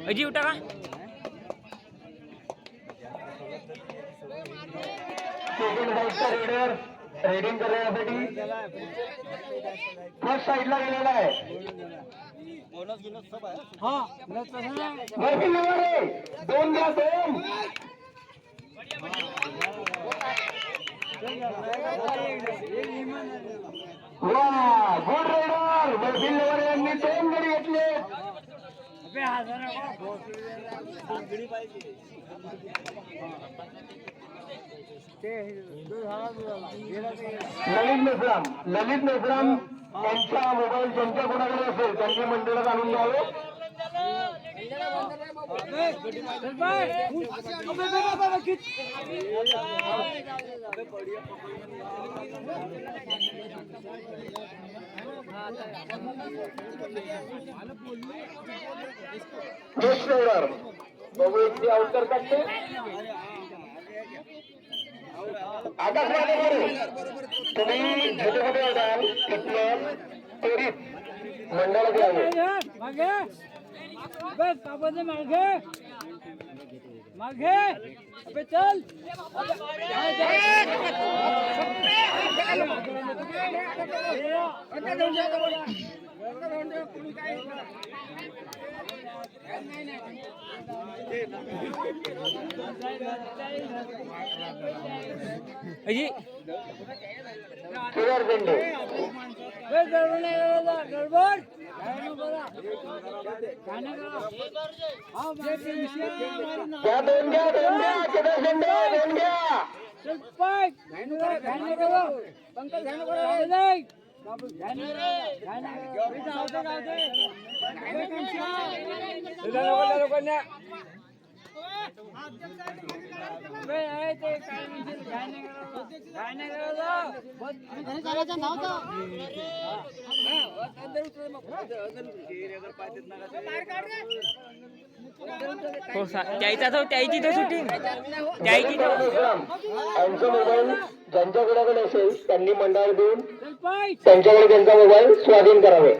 अजी उठा का रेडर रेडिंग करण्यासाठी फर्स्ट साईडला गेलेला आहे. दोन घ्या दोन. वा गुड रेडर महफिल नवर यांनी दोन गडी घेतले. ललित मेश्राम यांचा मोबाईल ज्यांच्या कोणाकडे असेल त्यांनी मंडळात आणून द्यावे. बघू इथे आउट करतात ते. आकाशवाणीवर तुम्ही कुठे कुठे असाल तिथलं त्वरित मंडळात यावे. मागे चल अजी गडबड त्या दोन घ्या दोन घ्या केदार शेंडे दोन घ्या. त्याची तो शूटिंग त्याची यांचा मोबाईल ज्यांच्याकडे असेल त्यांनी मंडळ देऊन त्यांच्याकडे त्यांचा मोबाईल स्वाधीन करावे.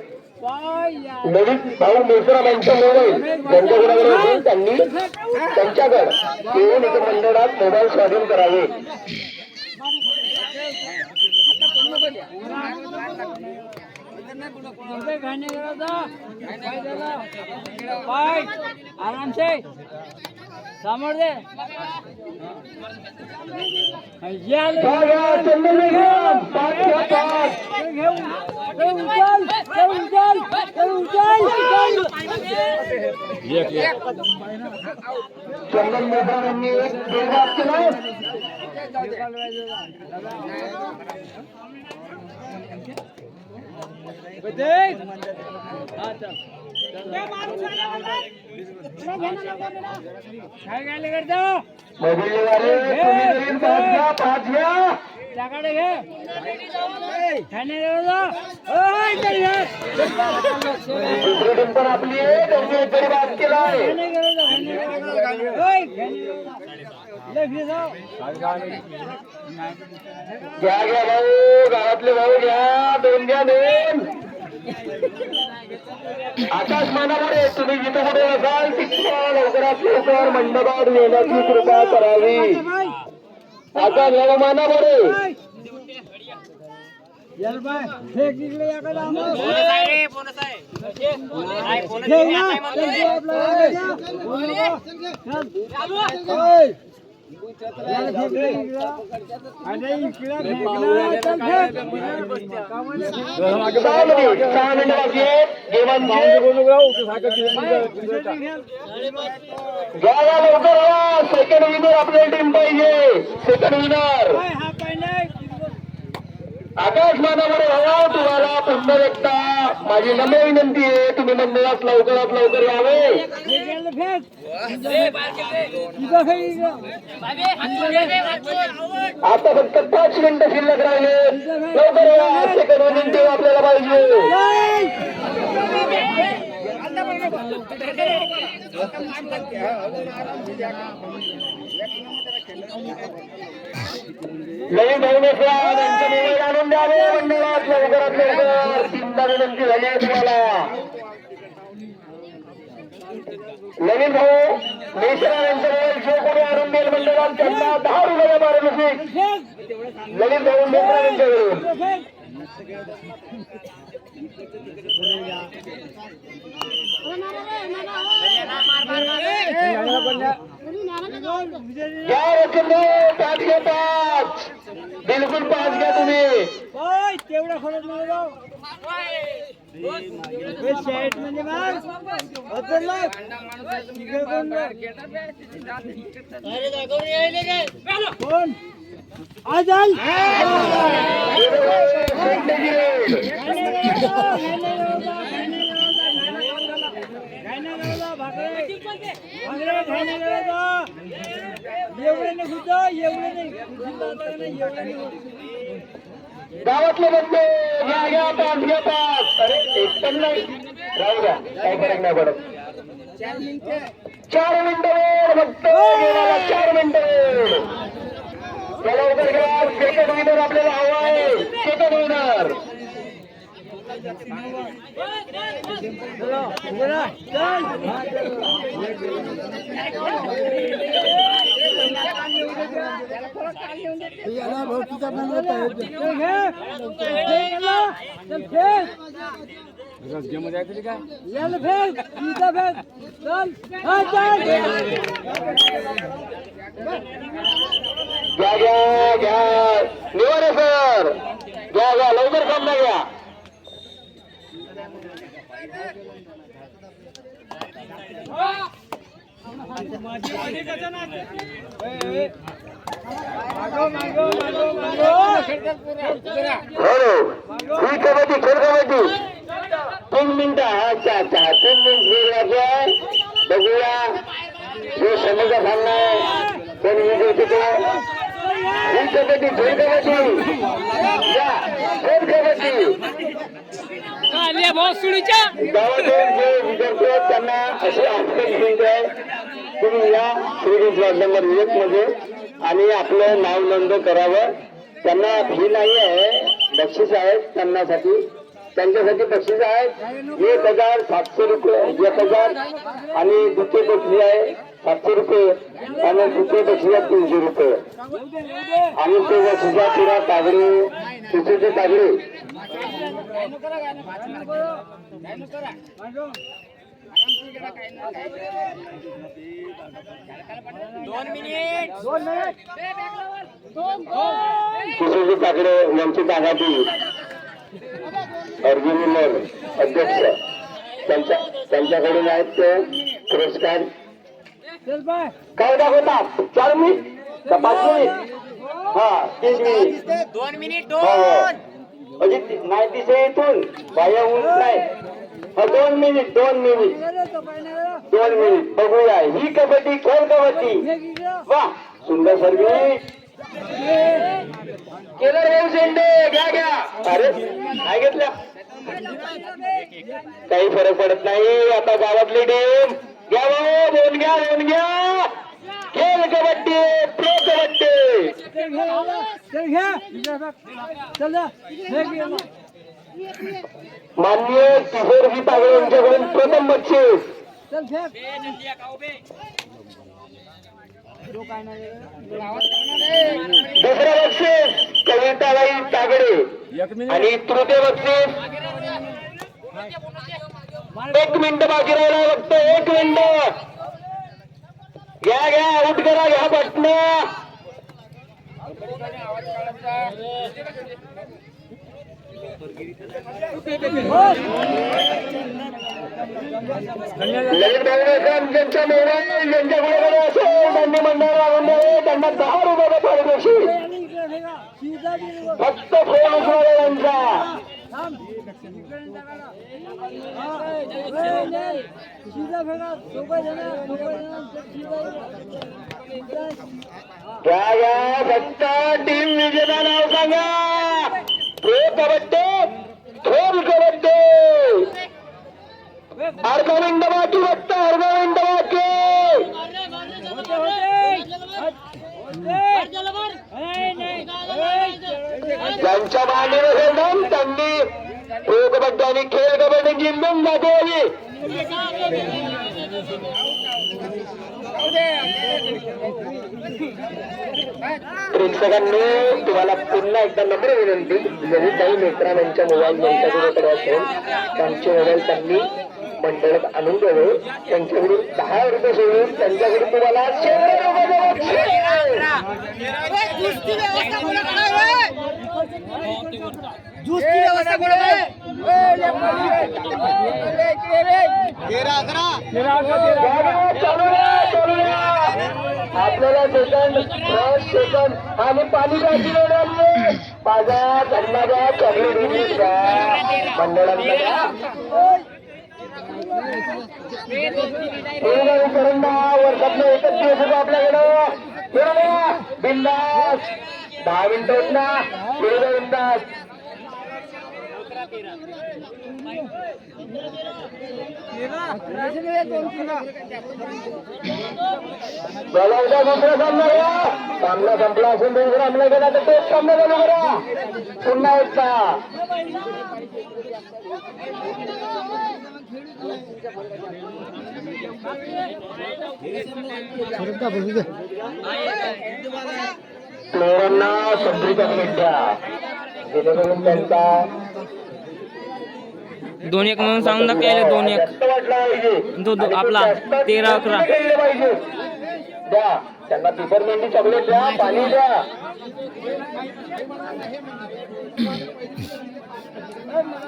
ललित भाऊ मेश्राम यांचा मोबाईल ज्यांच्याकडे असेल त्यांनी त्यांच्याकडे येऊन इथे मंडळात मोबाईल स्वाधीन करावे. आराम से समोर दे चंदन मेश्राम यांनी एक निर्वाद केला. दुसरी टीम पण आपली आहे त्यांनी एक गडी बाद केला आहे. घ्या घ्या भाऊ गावातले भाऊ घ्या दोन घ्या दोन. आकाश मानापुढे तुम्ही जिथे कुठे असाल तिथं लवकरात लवकर मंडपात येण्याची कृपा करावी. आकाश गाव मानापुढे सेकंड विनर आपली टीम पाहिजे. सेकंड विनर आकाश मानावर हवा. तुम्हाला पुन्हा एकदा माझी नम्र विनंती आहे तुम्ही मंडळात लवकरात लवकर यावे. आता फक्त 5 मिनिटं शिल्लक राहिले. लवकर या. सेकंड विनंती आपल्याला पाहिजे. नवीन भावनेचा त्यांचे मोबाईल आणून द्यावे मंडळात लवकरात लवकर. चिंता विनंती झाली आहे तुम्हाला. नवीन भाऊ मिश्रा यांचं मोबाईल जो कोणी आणून देईल मंडळात त्यांना 10 रुपये पारितोषिक. नवीन भाऊ मिश्रा यांच्याकडून घ्या रचना 5 घ्या 5 बिलकुल 5 घ्या तुम्ही. तेवढं खरंच म्हणजे कोण आज गावातले बंधू घ्या घ्या 5 घ्या 5. अरे एक पण नाही राहू द्या काही फरक नाही पडत. 4 मिनिटं फक्त गेला 4 मिनिटं. चला उतर घ्या. सेकंड विनर आपल्याला हवा आहे. सेकंड विनर घ्या घ्या घ्या निवारे सर घ्या घ्या लवकर सामना घ्या. हॅलो ही कबड्डी खेळ कबड्डी 3 मिनिटं. अच्छा अच्छा 3 मिनिट बघूया जो समोरचा सामना आहे कोण विजय होतो. ही कबड्डी खेळ कबड्डी या खेळ कबड्डी गावातून जे विद्यार्थी आहेत त्यांना असे आस्पेक्ट दिले आहे तुम्ही या सिरीज वॉर्ड नंबर 1 मध्ये आणि आपलं नाव नोंद करावं. त्यांना फी नाही आहे बक्षीस आहेत त्यांच्यासाठी बक्षीस आहेत 1,700 रुपये 1,000 आणि दुसरे बक्षीस आहे 700 रुपये आणि दुसरे बक्षीस आहे 300 रुपये आणि ते बक्षीसा पुरा तागडे सुसूचे तागडे. सुसूचे तागडे यांची तागाटी अर्जुनीमर अध्यक्ष त्यांच्याकडून आहेत ते पुरस्कार. काय दाखवतात 4 मिनिट का 5 मिनिट. हा 3 मिनिट 2 मिनिट अजित नाही दिसे इथून बाह्य उंच नाही. 2 मिनिट 2 मिनिट बघूया ही कबड्डी खेळ कबड्डी. वा सुंदर सर्विस केलं भाऊ शेंडे घ्या घ्या. अरे काय घेतल्या काही फरक पडत नाही. आता गावातली टीम घ्या भाऊ 2 घ्या खेळ कबड्डी प्रो कबड्डी. माननीय किशोरजी तागडे यांच्याकडून प्रथम बक्षीस. दुसरं बक्षीस कविताबाई तागडे आणि तृतीय बक्षीस 1 मिनिट बाकी राहिला फक्त 1 मिनिट. घ्या घ्या आउट करा घ्या बटन. ललित भाऊ त्यांच्या मोबाईल ज्यांच्याकडे असेल त्यांनी मंडळाला आणून द्यावे. त्यांना 10 रुपये पारितोषिक फक्त फोन उचलावा यांचा. घ्या घ्या फक्त टीम विजेता नाव सांगा. प्रो कबड्डी खेळ कबड्डी. अर्धा मिनिट बाकी फक्त अर्धा मिनिट बाकी. ज्यांच्या मांडीवर असेल त्यांनी प्रो कबड्डी आणि खेळ कबड्डी जिंकून दाखवावी. प्रेक्षकांनी तुम्हाला पुन्हा एकदा नम्र विनंती, जरी काही मित्रांच्या मोबाईल त्यांच्याकडे असेल त्यांचे मोबाईल त्यांनी मंडळात आणून द्यावे. त्यांच्याकडून 10 रुपये सोडून त्यांच्याकडून तुम्हाला 100 रुपये आपल्याला सेकंड आणि पाणी द्यायची वेळ आली. माझा त्यांना द्या, चॉकलेट द्या, मंडळांना द्या. वर्षात एकच दिवस होतो आपल्याकडं. बिंदास 10 मिनिटं होत ना, बिंदास. चला उद्या दुसरा सामना घ्या. सामना संपला असून दुसरा सामना गेला तर तोच सामना चालू करा पुन्हा एकदा. प्लेयरांना संत्री चॉकलेट द्या, जेणेकरून त्यांचा 2-1 म्हणून सांगून टाकले. 2-1 आपला 13-11 द्या. त्यांना पिपरमेंटी चॉकलेट द्या, पाणी द्या.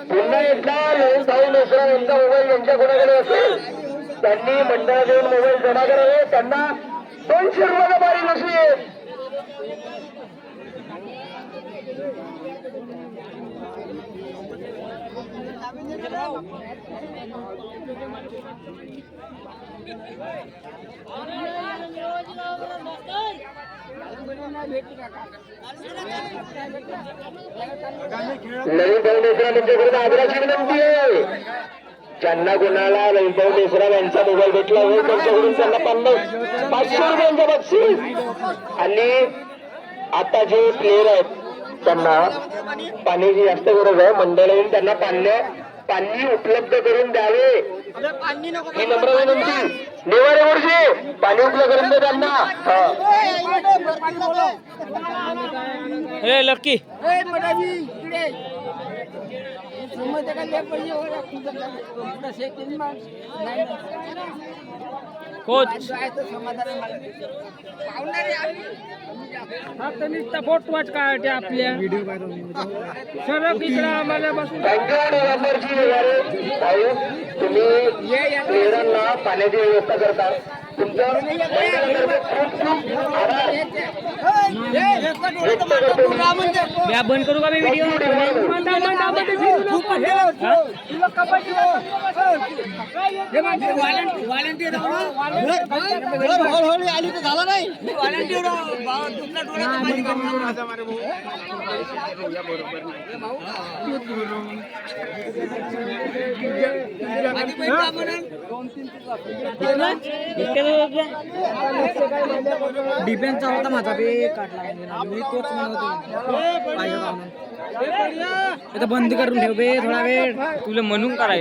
पुन्हा एकदा नवीन भाऊ मिश्रा यांचा मोबाईल ज्यांच्या कोणाकडे असेल त्यांनी मंडळात येऊन मोबाईल जमा करावे. त्यांना 200 रुपयाला बारी नसेल. नवीन भाऊ मिश्रा त्यांच्याकडून आग्रहाची विनंती आहे, ज्यांना कोणाला नवीन भाऊ मिश्रा यांचा मोबाईल भेटला होईल त्यांच्याकडून त्यांना 500 रुपयांचा बक्षीस. आणि आता जे प्लेयर आहेत त्यांना पाण्याची जास्त गरज आहे. मंडळाने त्यांना पाणी उपलब्ध करून द्यावे ही नम्र विनंती. नेवारे वर्षी पाणी उपलब्ध करून दे त्यांना. हे लक्की कोच फोटो वाट काढते आपल्या सरक इकडं आम्हाला बसून. तुम्ही प्लेयरांना पाण्याची व्यवस्था करता, तुमचं या बंद करू का मी व्हिडिओ. आली तर झाला नाही. डिफेन्सचा होता माझा बे काढला मी तोच म्हणत होतो बंद करून ठेव बे थोडा वेळ तुला म्हणून करायचं.